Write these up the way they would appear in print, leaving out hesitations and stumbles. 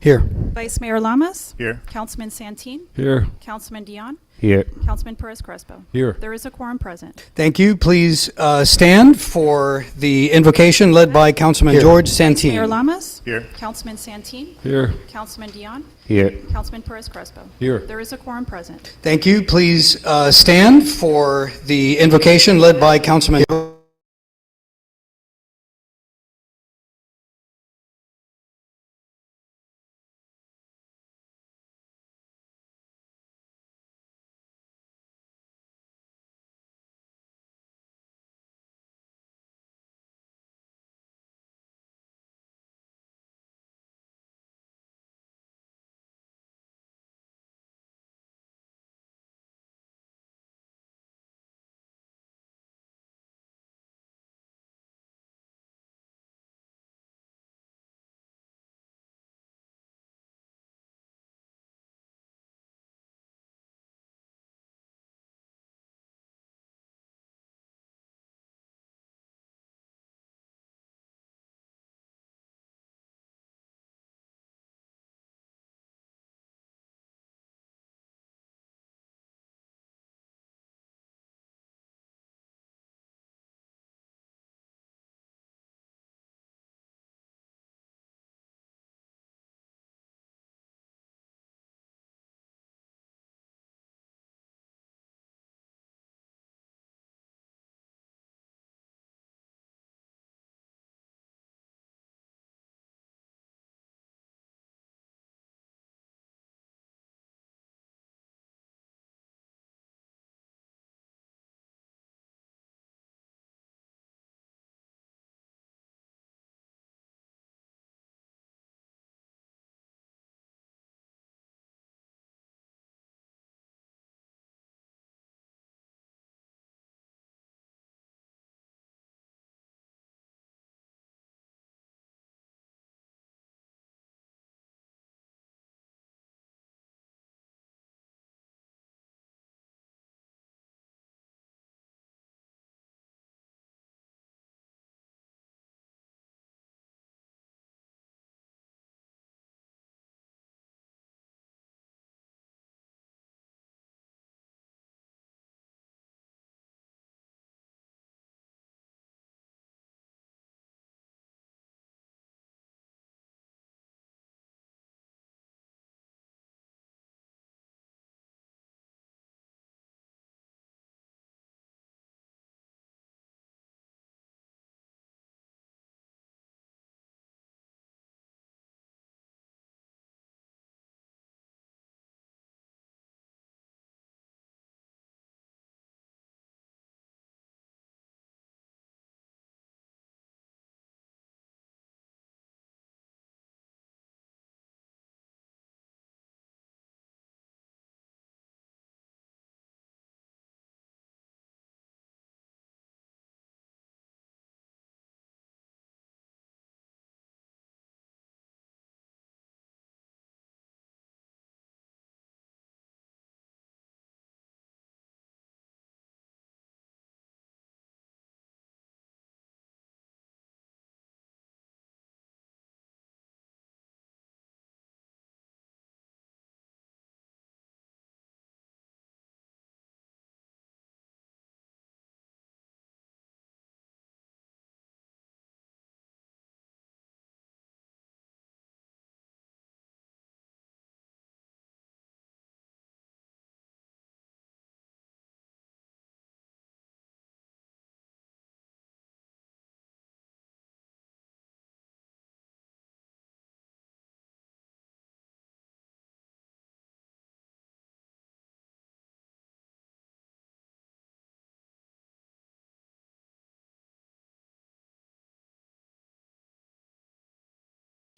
Here. Vice Mayor Lamas? Here. Councilman Santin? Here. Councilman Dion? Here. Councilman Perez Crespo? Here. There is a quorum present. Thank you. Please stand for the invocation led by Councilman George Santin. Mayor Lamas? Here. Councilman Santin? Here. Councilman Dion? Here. Councilman Perez Crespo? Here. There is a quorum present. Thank you. Please stand for the invocation led by Councilman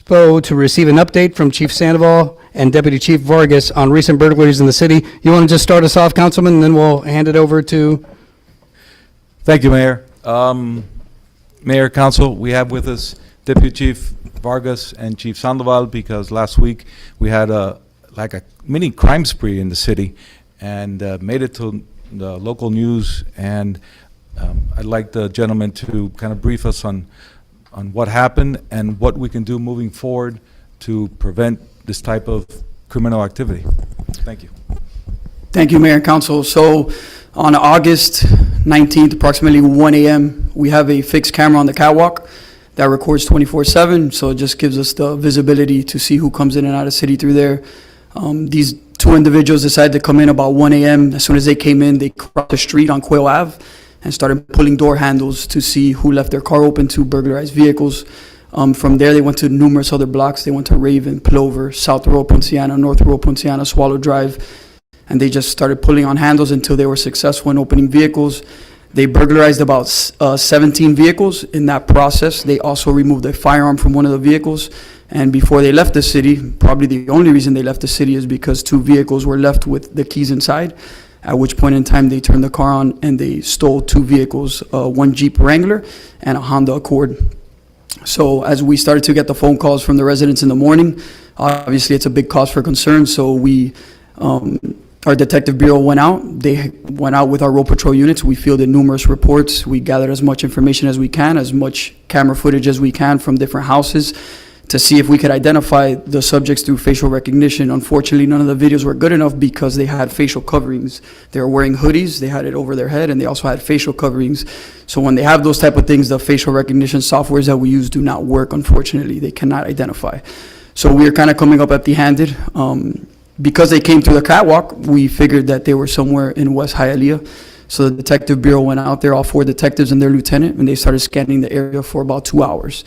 Crespo to receive an update from Chief Sandoval and Deputy Chief Vargas on recent burglaries in the city. You want to just start us off, Councilman, and then we'll hand it over to... Thank you, Mayor. Mayor, Council, we have with us Deputy Chief Vargas and Chief Sandoval because last week we had a mini crime spree in the city and made it to the local news. And I'd like the gentleman to kind of brief us on what happened and what we can do moving forward to prevent this type of criminal activity? Thank you. Thank you, Mayor and Council. So on August 19th, approximately 1 a.m., we have a fixed camera on the catwalk that records 24/7. So it just gives us the visibility to see who comes in and out of the city through there. These two individuals decided to come in about 1 a.m. As soon as they came in, they crossed the street on Quail Ave and started pulling door handles to see who left their car open to burglarize vehicles. From there, they went to numerous other blocks. They went to Raven, Plover, South Road, Ponciana, North Road, Ponciana, Swallow Drive, and they just started pulling on handles until they were successful in opening vehicles. They burglarized about 17 vehicles. In that process, they also removed a firearm from one of the vehicles. And before they left the city, probably the only reason they left the city is because two vehicles were left with the keys inside, at which point in time they turned the car on and they stole two vehicles, one Jeep Wrangler and a Honda Accord. So as we started to get the phone calls from the residents in the morning, obviously it's a big cause for concern. So our detective bureau went out. They went out with our road patrol units. We fielded numerous reports. We gathered as much information as we can, as much camera footage as we can from different houses to see if we could identify the subjects through facial recognition. Unfortunately, none of the videos were good enough because they had facial coverings. They were wearing hoodies, they had it over their head, and they also had facial coverings. So when they have those type of things, the facial recognition softwares that we use do not work, unfortunately. They cannot identify. So we're kind of coming up empty-handed. Because they came through the catwalk, we figured that they were somewhere in West Hialeah. So the detective bureau went out there, all 4 detectives and their lieutenant, and they started scanning the area for about 2 hours.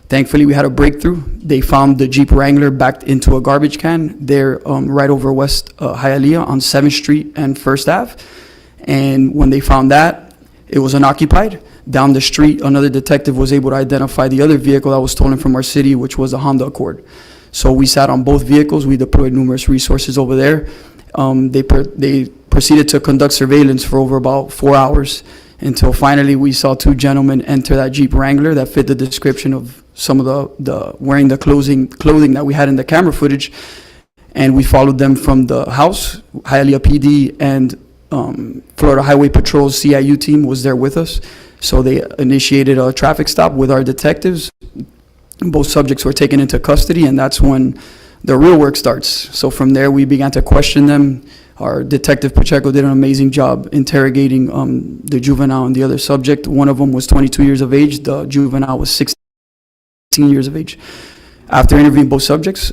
Thankfully, we had a breakthrough. They found the Jeep Wrangler backed into a garbage can there right over West Hialeah on 7th Street and 1st Ave. And when they found that, it was unoccupied. Down the street, another detective was able to identify the other vehicle that was stolen from our city, which was a Honda Accord. So we sat on both vehicles. We deployed numerous resources over there. They proceeded to conduct surveillance for over about 4 hours until finally we saw 2 gentlemen enter that Jeep Wrangler that fit the description of some of the wearing the clothing that we had in the camera footage. And we followed them from the house. Hialeah PD and Florida Highway Patrol's CIU team was there with us. So they initiated a traffic stop with our detectives. Both subjects were taken into custody, and that's when the real work starts. So from there, we began to question them. Our detective Pacheco did an amazing job interrogating the juvenile and the other subject. One of them was 22 years of age. The juvenile was 16 years of age. After interviewing both subjects,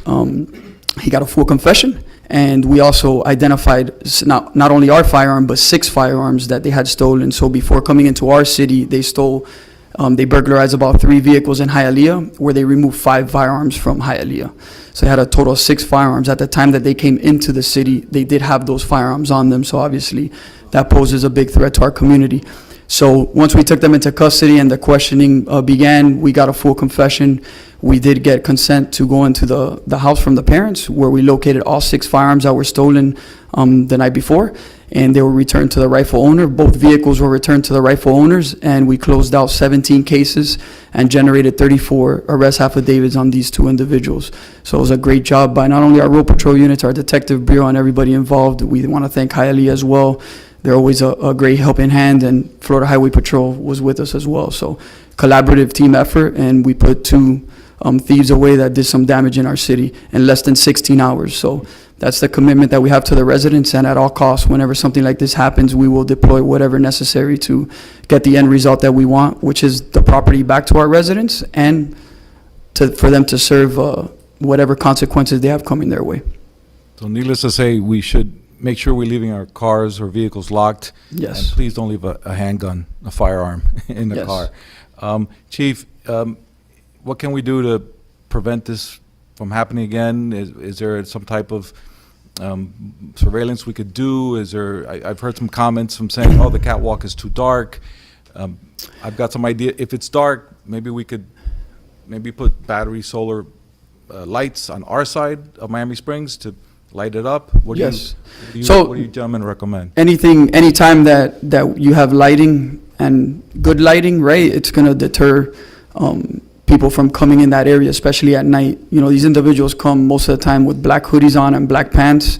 he got a full confession, and we also identified not only our firearm, but 6 firearms that they had stolen. So before coming into our city, they burglarized about 3 vehicles in Hialeah, where they removed 5 firearms from Hialeah. So they had a total of 6 firearms. At the time that they came into the city, they did have those firearms on them. So obviously, that poses a big threat to our community. So once we took them into custody and the questioning began, we got a full confession. We did get consent to go into the house from the parents, where we located all 6 firearms that were stolen the night before, and they were returned to the rightful owner. Both vehicles were returned to the rightful owners, and we closed out 17 cases and generated 34 arrest affidavits on these 2 individuals. So it was a great job by not only our road patrol units, our detective bureau, and everybody involved. We want to thank Hialeah as well. They're always a great helping hand, and Florida Highway Patrol was with us as well. So collaborative team effort, and we put 2 thieves away that did some damage in our city in less than 16 hours. So that's the commitment that we have to the residents, and at all costs, whenever something like this happens, we will deploy whatever necessary to get the end result that we want, which is the property back to our residents and for them to serve whatever consequences they have coming their way. So needless to say, we should make sure we're leaving our cars or vehicles locked. Yes. And please don't leave a handgun, a firearm in the Yes. car. Chief, what can we do to prevent this from happening again? Is there some type of surveillance we could do? I've heard some comments from saying, oh, the catwalk is too dark. I've got some idea. If it's dark, maybe we could put battery solar lights on our side of Miami Springs to light it up. What do you gentlemen recommend? Anytime that you have lighting and good lighting, right, it's going to deter people from coming in that area, especially at night. You know, these individuals come most of the time with black hoodies on and black pants,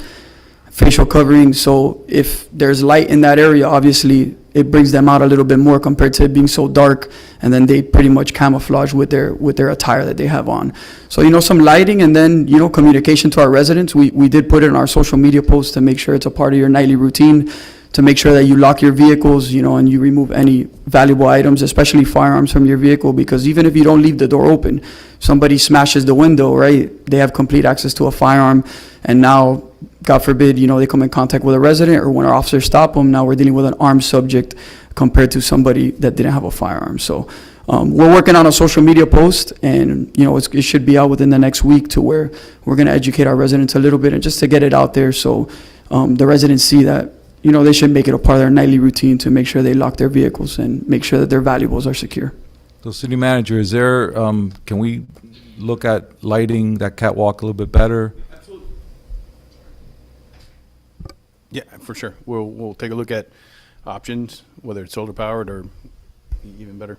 facial covering. So if there's light in that area, obviously it brings them out a little bit more compared to it being so dark, and then they pretty much camouflage with their attire that they have on. So, some lighting, and then, communication to our residents. We did put it in our social media posts to make sure it's a part of your nightly routine, to make sure that you lock your vehicles, and you remove any valuable items, especially firearms, from your vehicle, because even if you don't leave the door open, somebody smashes the window, right? They have complete access to a firearm, and now, God forbid, they come in contact with a resident, or when our officers stop them, now we're dealing with an armed subject compared to somebody that didn't have a firearm. So we're working on a social media post, and it should be out within the next week, to where we're going to educate our residents a little bit, and just to get it out there, so the residents see that they should make it a part of their nightly routine to make sure they lock their vehicles and make sure that their valuables are secure. So, City Manager, is there, can we look at lighting that catwalk a little bit better? Yeah, for sure. We'll take a look at options, whether it's solar powered or even better.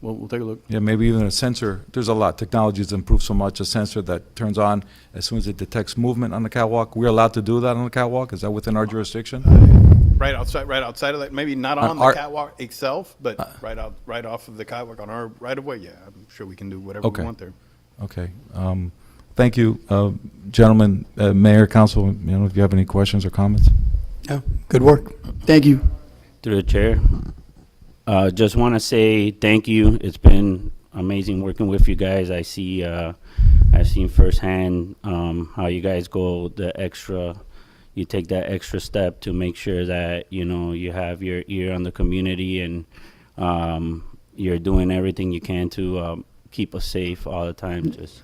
We'll take a look. Yeah, maybe even a sensor. There's a lot. Technology has improved so much. A sensor that turns on as soon as it detects movement on the catwalk. We're allowed to do that on the catwalk? Is that within our jurisdiction? Right outside of that, maybe not on the catwalk itself, but right off of the catwalk on our right of way. Yeah, I'm sure we can do whatever Okay. we want there. Okay. Thank you, gentlemen, Mayor, Council. If you have any questions or comments. Yeah, good work. Thank you. Through the chair, just want to say thank you. It's been amazing working with you guys. I've seen firsthand how you guys go you take that extra step to make sure that you have your ear on the community, and you're doing everything you can to keep us safe all the time. Just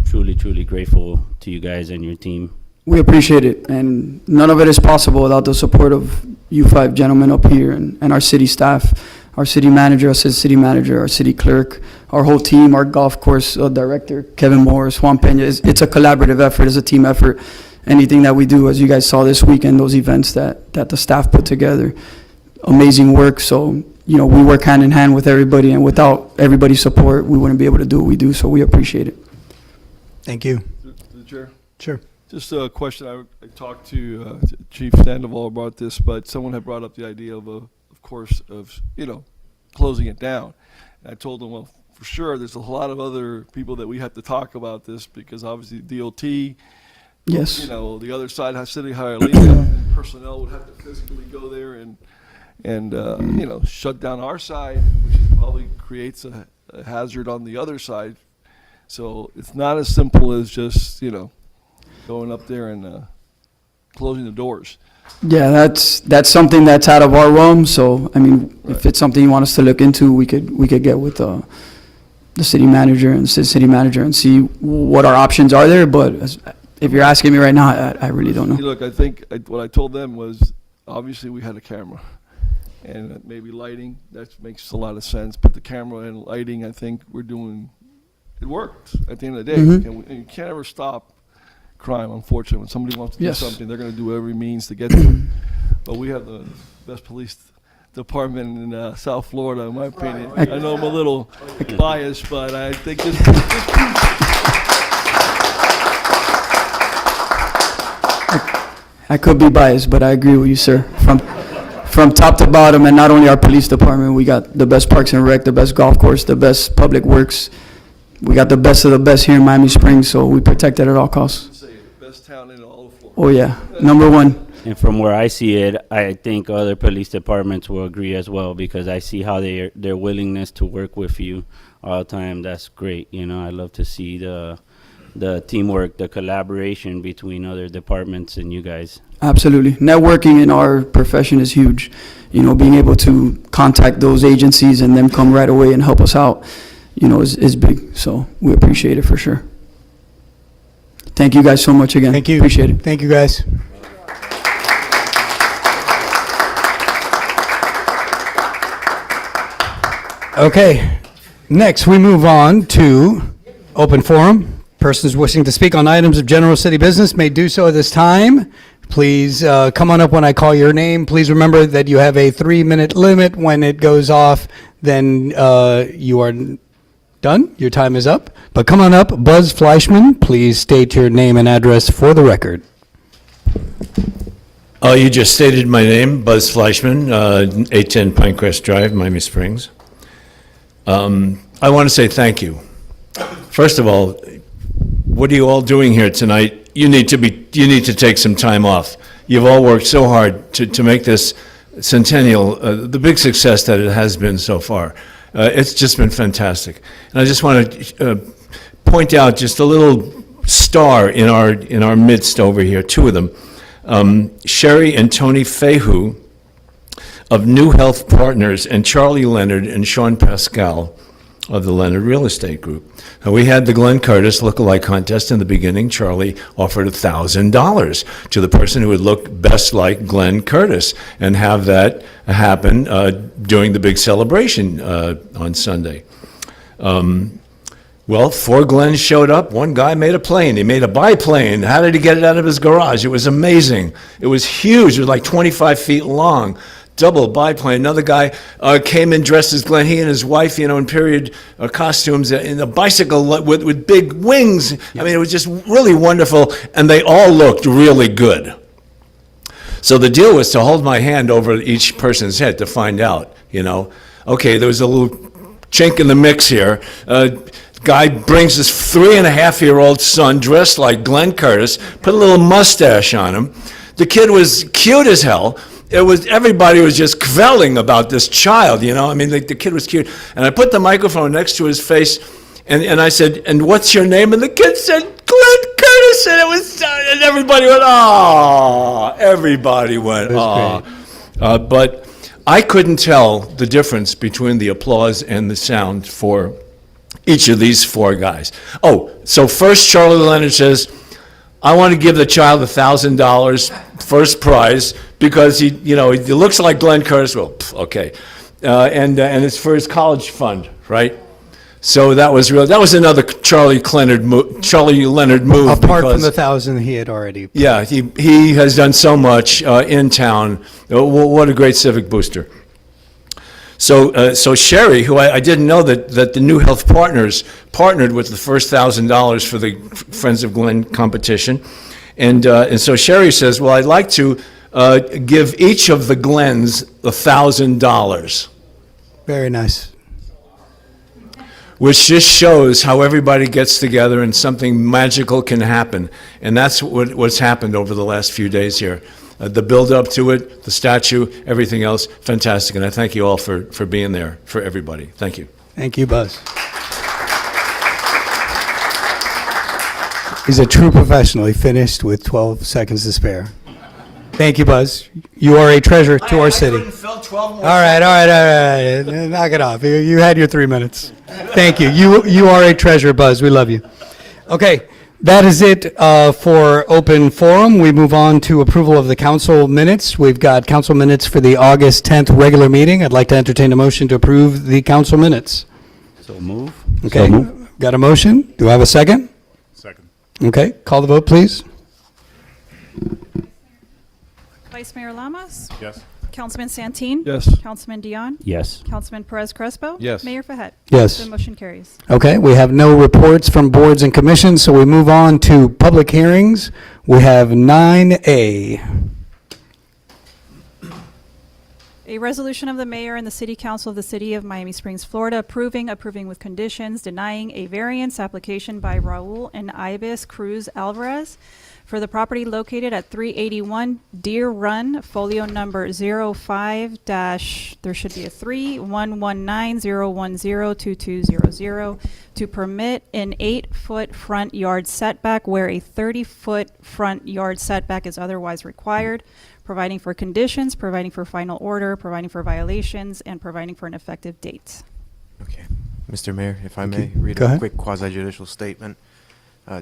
truly grateful to you guys and your team. We appreciate it, and none of it is possible without the support of you five gentlemen up here, and our city staff, our city manager, assistant city manager, our city clerk, our whole team, our golf course director, Kevin Morris, Juan Pena. It's a collaborative effort, it's a team effort. Anything that we do, as you guys saw this weekend, those events that the staff put together, amazing work. So, we work hand in hand with everybody, and without everybody's support, we wouldn't be able to do what we do, so we appreciate it. Thank you. To the chair. Sure. Just a question. I talked to Chief Sandoval about this, but someone had brought up the idea of course, closing it down. And I told them, well, for sure, there's a lot of other people that we have to talk about this, because obviously DOT, Yes. the other side, City Hialeah, personnel would have to physically go there and shut down our side, which probably creates a hazard on the other side. So it's not as simple as just, going up there and closing the doors. Yeah, that's something that's out of our realm. So, if it's something you want us to look into, we could get with the city manager and the city manager and see what our options are there. But if you're asking me right now, I really don't know. Look, I think what I told them was, obviously we had a camera, and maybe lighting, that makes a lot of sense. But the camera and lighting, I think it worked at the end of the day. And you can't ever stop crime, unfortunately. When somebody wants to Yes. do something, they're going to do every means to get to it. But we have the best police department in South Florida, in my opinion. I know I'm a little biased, but I think this I could be biased, but I agree with you, sir. From top to bottom, and not only our police department, we got the best parks and rec, the best golf course, the best public works. We got the best of the best here in Miami Springs, so we protect it at all costs. say it, best town in all of Florida. Oh yeah, number one. And from where I see it, I think other police departments will agree as well, because I see how their willingness to work with you all the time. That's great. I love to see the teamwork, the collaboration between other departments and you guys. Absolutely. Networking in our profession is huge. Being able to contact those agencies and them come right away and help us out, is big. So we appreciate it for sure. Thank you guys so much again. Thank you. Appreciate it. Thank you, guys. Okay, next we move on to open forum. Persons wishing to speak on items of general city business may do so at this time. Please come on up when I call your name. Please remember that you have a 3-minute limit. When it goes off, then you are done. Your time is up. But come on up. Buzz Fleischman, please state your name and address for the record. Oh, you just stated my name, Buzz Fleischman, 810 Pinecrest Drive, Miami Springs. I want to say thank you. First of all, what are you all doing here tonight? You need to take some time off. You've all worked so hard to make this centennial the big success that it has been so far. It's just been fantastic. And I just want to point out just a little star in our midst over here, two of them. Sherry and Tony Fehu of New Health Partners, and Charlie Leonard and Sean Pascal of the Leonard Real Estate Group. We had the Glenn Curtis lookalike contest in the beginning. Charlie offered $1,000 to the person who would look best like Glenn Curtis and have that happen during the big celebration on Sunday. Well, 4 Glens showed up. One guy made a plane. He made a biplane. How did he get it out of his garage? It was amazing. It was huge. It was like 25 feet long. Double biplane. Another guy came in dressed as Glenn. He and his wife, in period costumes, in a bicycle with big wings. I mean, it was just really wonderful, and they all looked really good. So the deal was to hold my hand over each person's head to find out, Okay, there was a little chink in the mix here. Guy brings his 3.5-year-old son dressed like Glenn Curtis, put a little mustache on him. The kid was cute as hell. Everybody was just kvelling about this child, I mean, the kid was cute. And I put the microphone next to his face, and I said, "And what's your name?" And the kid said, "Glenn Curtis," and everybody went, "Aw." Everybody went, "Aw." But I couldn't tell the difference between the applause and the sound for each of these 4 guys. Oh, so first Charlie Leonard says, "I want to give the child $1,000 first prize because he looks like Glenn Curtis." Well, okay, and it's for his college fund, right? So that was another Charlie Leonard move. Apart from the 1,000 he had already. Yeah, he has done so much in town. What a great civic booster. So Sherry, who I didn't know that the New Health Partners partnered with the first $1,000 for the Friends of Glenn competition, and so Sherry says, "Well, I'd like to give each of the Glens $1,000." Very nice. Which just shows how everybody gets together and something magical can happen, and that's what's happened over the last few days here. The build-up to it, the statue, everything else, fantastic. And I thank you all for being there, for everybody. Thank you. Thank you, Buzz. He's a true professional. He finished with 12 seconds to spare. Thank you, Buzz. You are a treasure to our city. All right. Knock it off. You had your 3 minutes. Thank you. You are a treasure, Buzz. We love you. Okay. That is it for open forum. We move on to approval of the council minutes. We've got council minutes for the August 10th regular meeting. I'd like to entertain a motion to approve the council minutes. So move. Okay, got a motion? Do I have a second? Second. Okay, call the vote, please. Vice Mayor Lamas? Yes. Councilman Santin? Yes. Councilman Dion? Yes. Councilman Perez Crespo? Yes. Mayor Fahet? Yes. The motion carries. Okay, we have no reports from boards and commissions, so we move on to public hearings. We have 9A. A resolution of the mayor and the city council of the city of Miami Springs, Florida, approving with conditions, denying a variance application by Raul and Ibis Cruz Alvarez for the property located at 381 Deer Run, folio number 05 there should be a 31190102200, to permit an 8-foot front yard setback where a 30-foot front yard setback is otherwise required, providing for conditions, providing for final order, providing for violations, and providing for an effective date. Okay. Mr. Mayor, if I may read Go a ahead. quick quasi-judicial statement.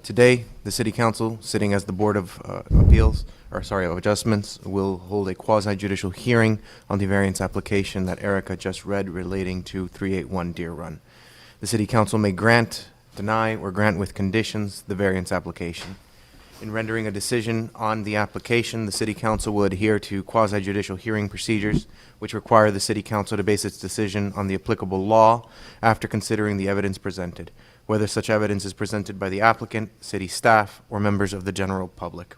Today, the City Council, sitting as the Board of Adjustments, will hold a quasi-judicial hearing on the variance application that Erica just read relating to 381 Deer Run. The City Council may grant, deny, or grant with conditions the variance application. In rendering a decision on the application, the City Council will adhere to quasi-judicial hearing procedures, which require the City Council to base its decision on the applicable law after considering the evidence presented, whether such evidence is presented by the applicant, city staff, or members of the general public.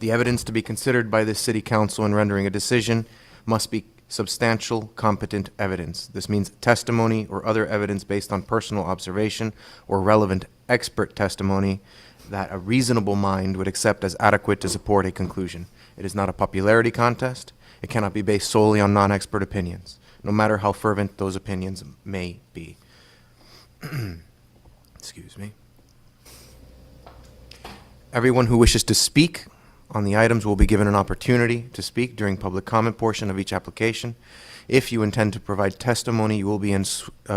The evidence to be considered by this city council in rendering a decision must be substantial, competent evidence. This means testimony or other evidence based on personal observation or relevant expert testimony that a reasonable mind would accept as adequate to support a conclusion. It is not a popularity contest. It cannot be based solely on non-expert opinions, no matter how fervent those opinions may be. Excuse me. Everyone who wishes to speak on the items will be given an opportunity to speak during public comment portion of each application. If you intend to provide testimony, you will be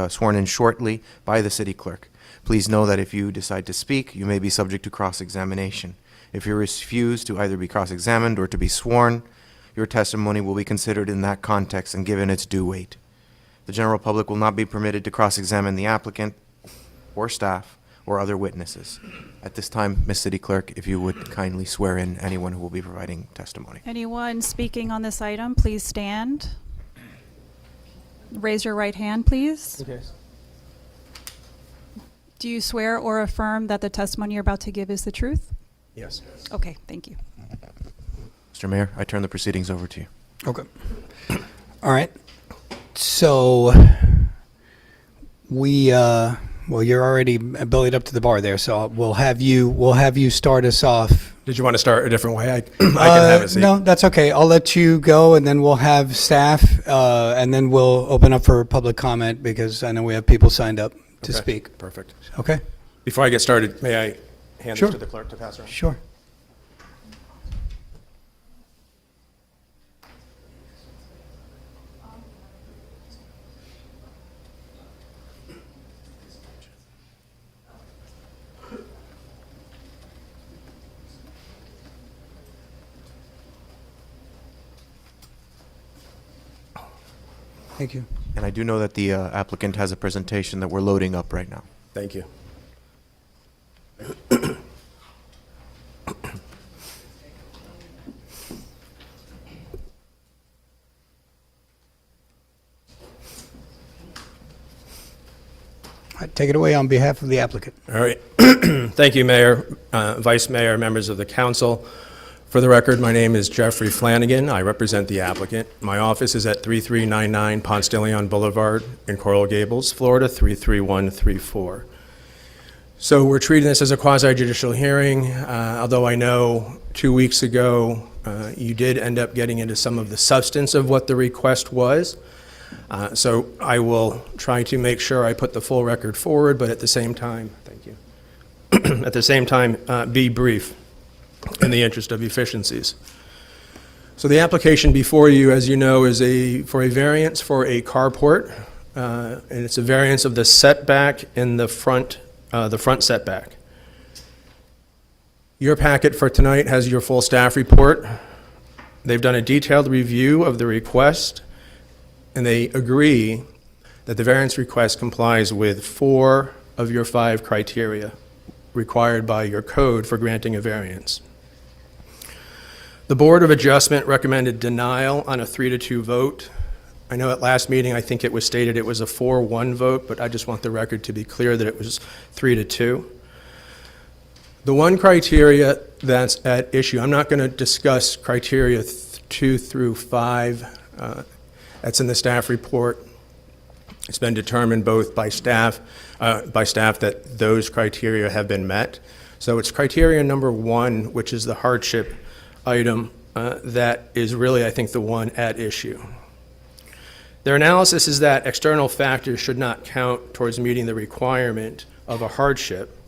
sworn in shortly by the city clerk. Please know that if you decide to speak, you may be subject to cross-examination. If you refuse to either be cross-examined or to be sworn, your testimony will be considered in that context and given its due weight. The general public will not be permitted to cross-examine the applicant or staff or other witnesses. At this time, Ms. City Clerk, if you would kindly swear in anyone who will be providing testimony. Anyone speaking on this item, please stand. Raise your right hand, please. Okay. Do you swear or affirm that the testimony you're about to give is the truth? Yes. Okay, thank you. Mr. Mayor, I turn the proceedings over to you. Okay. All right. So well, you're already bellied up to the bar there, so we'll have you start us off. Did you want to start a different way? I can have a seat. No, that's okay. I'll let you go, and then we'll have staff, and then we'll open up for public comment because I know we have people signed up to Okay, speak. Perfect. Okay? Before I get started, may I hand Sure. this to the clerk to pass around? Sure. Thank you. And I do know that the applicant has a presentation that we're loading up right now. Thank you. All right, take it away on behalf of the applicant. All right. Thank you, Mayor, Vice Mayor, members of the council. For the record, my name is Jeffrey Flanagan. I represent the applicant. My office is at 3399 Ponce de Leon Boulevard in Coral Gables, Florida, 33134. So we're treating this as a quasi-judicial hearing, although I know 2 weeks ago you did end up getting into some of the substance of what the request was. So I will try to make sure I put the full record forward, but at the same time, thank you. At the same time, be brief in the interest of efficiencies. So the application before you, as you know, is for a variance for a carport, and it's a variance of the setback in the front setback. Your packet for tonight has your full staff report. They've done a detailed review of the request, and they agree that the variance request complies with 4 of your 5 criteria required by your code for granting a variance. The Board of Adjustment recommended denial on a 3-2 vote. I know at last meeting, I think it was stated it was a 4-1 vote, but I just want the record to be clear that it was 3-2. The one criteria that's at issue, I'm not going to discuss criteria 2 through 5. That's in the staff report. It's been determined both by staff that those criteria have been met. So it's criteria number 1, which is the hardship item, that is really, I think, the one at issue. Their analysis is that external factors should not count towards meeting the requirement of a hardship,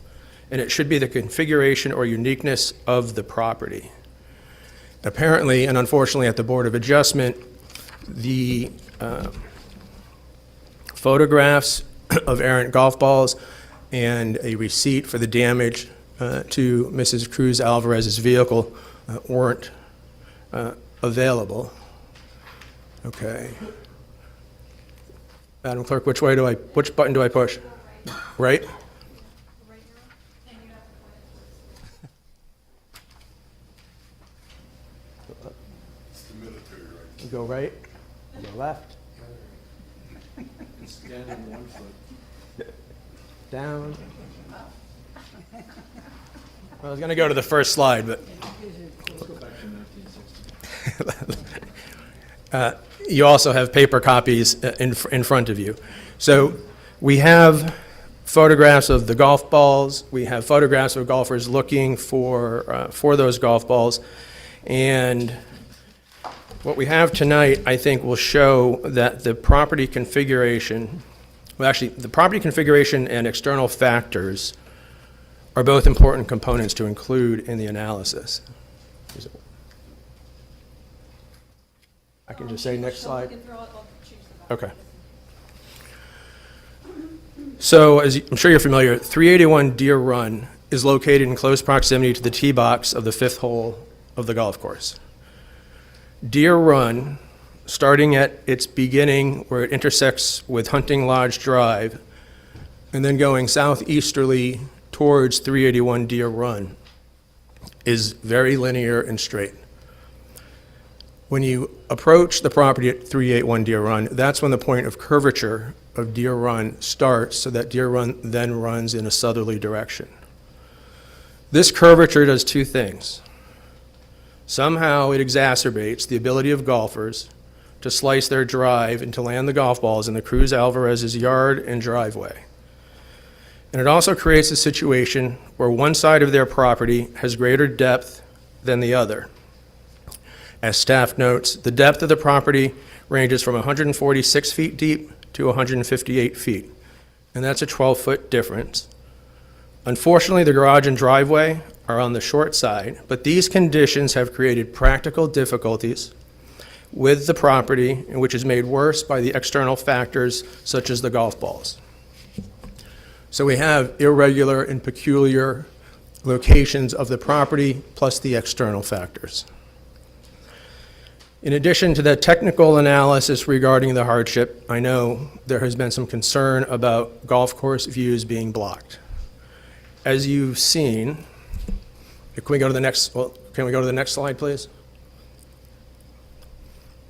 and it should be the configuration or uniqueness of the property. Apparently, and unfortunately at the Board of Adjustment, the photographs of errant golf balls and a receipt for the damage to Mrs. Cruz Alvarez's vehicle weren't available. Okay. Madam Clerk, which button do I push? Right? You go right, you go left. Down. I was going to go to the first slide, but You also have paper copies in front of you. So we have photographs of the golf balls. We have photographs of golfers looking for those golf balls. And what we have tonight, I think, will show that the property configuration, well, actually, the property configuration and external factors are both important components to include in the analysis. I can just say next slide. Okay. So, I'm sure you're familiar, 381 Deer Run is located in close proximity to the tee box of the 5th hole of the golf course. Deer Run, starting at its beginning where it intersects with Hunting Lodge Drive, and then going southeasterly towards 381 Deer Run, is very linear and straight. When you approach the property at 381 Deer Run, that's when the point of curvature of Deer Run starts, so that Deer Run then runs in a southerly direction. This curvature does two things. Somehow it exacerbates the ability of golfers to slice their drive and to land the golf balls in the Cruz Alvarez's yard and driveway. And it also creates a situation where one side of their property has greater depth than the other. As staff notes, the depth of the property ranges from 146 feet deep to 158 feet, and that's a 12-foot difference. Unfortunately, the garage and driveway are on the short side, but these conditions have created practical difficulties with the property, which is made worse by the external factors such as the golf balls. So we have irregular and peculiar locations of the property plus the external factors. In addition to the technical analysis regarding the hardship, I know there has been some concern about golf course views being blocked. As you've seen, can we go to the next, can we go to the next slide, please?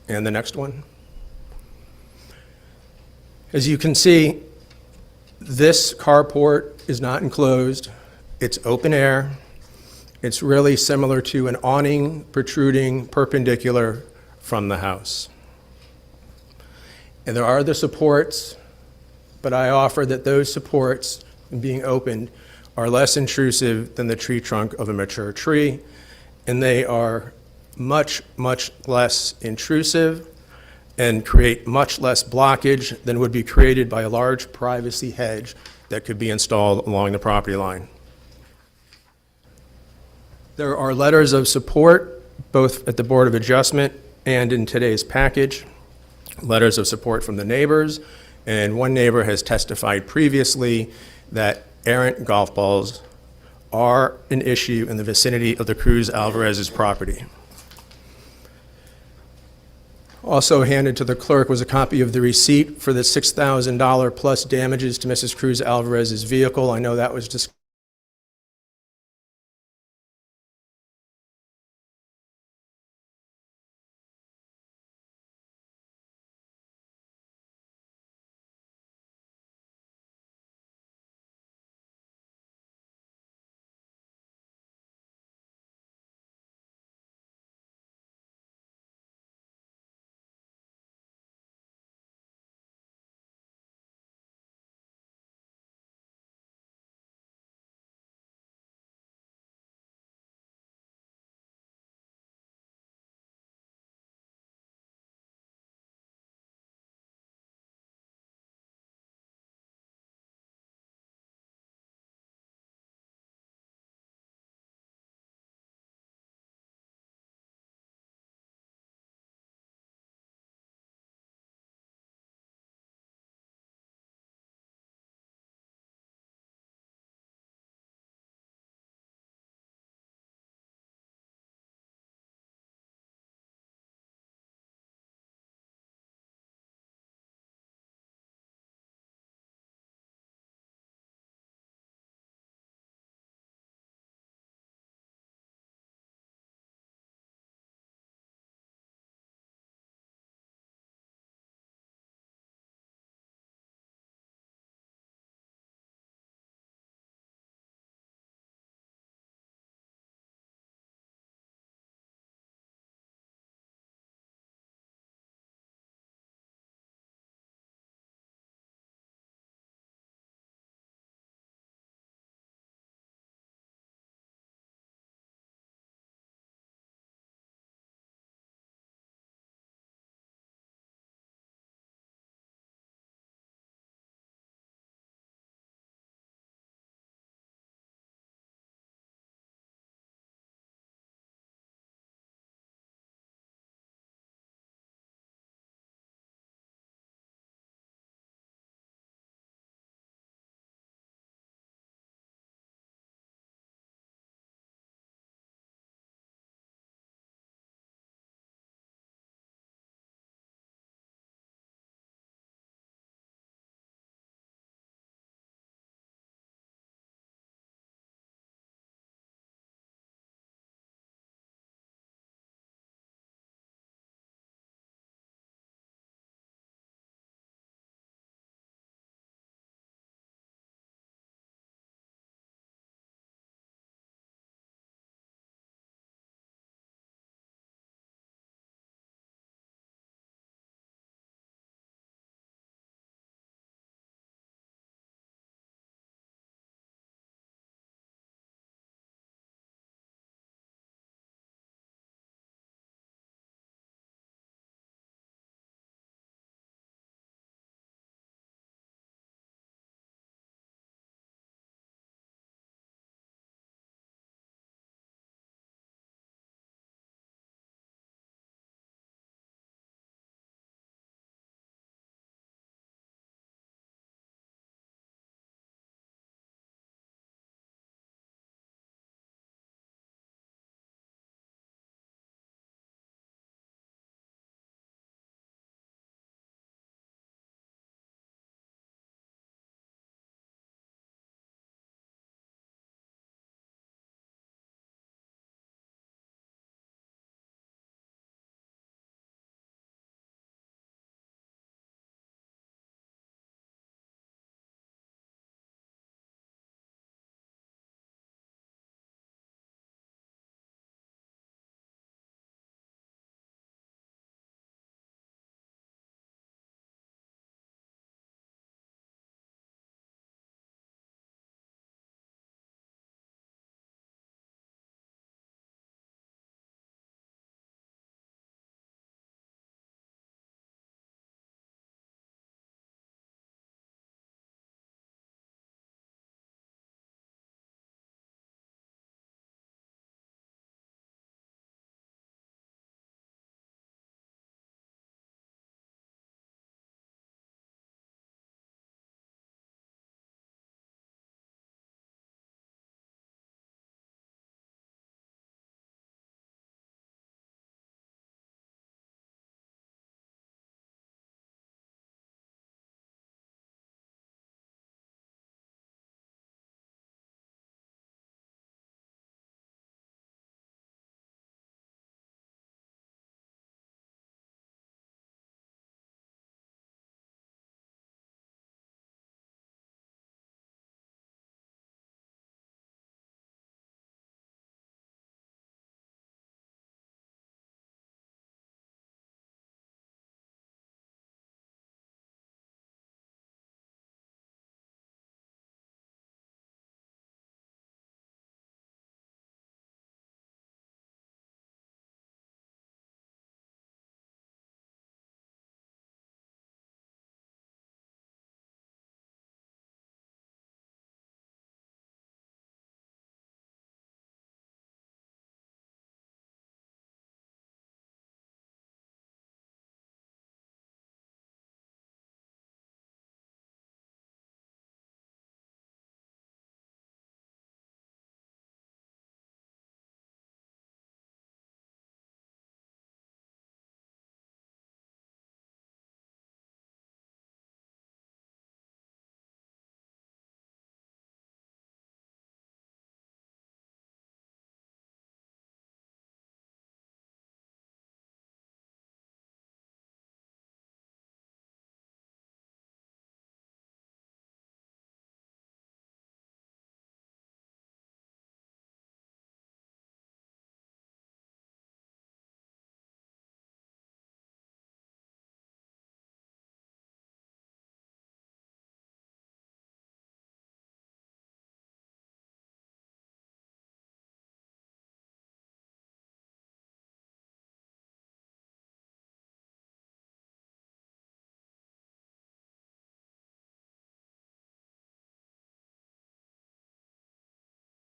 And the next one. As you can see, this carport is not enclosed. It's open air. It's really similar to an awning protruding perpendicular from the house. And there are the supports, but I offer that those supports, being opened, are less intrusive than the tree trunk of a mature tree, and they are much, much less intrusive and create much less blockage than would be created by a large privacy hedge that could be installed along the property line. There are letters of support, both at the Board of Adjustment and in today's package, letters of support from the neighbors, and one neighbor has testified previously that errant golf balls are an issue in the vicinity of the Cruz Alvarez's property. Also handed to the clerk was a copy of the receipt for the $6,000 plus damages to Mrs. Cruz Alvarez's vehicle. I know that was discussed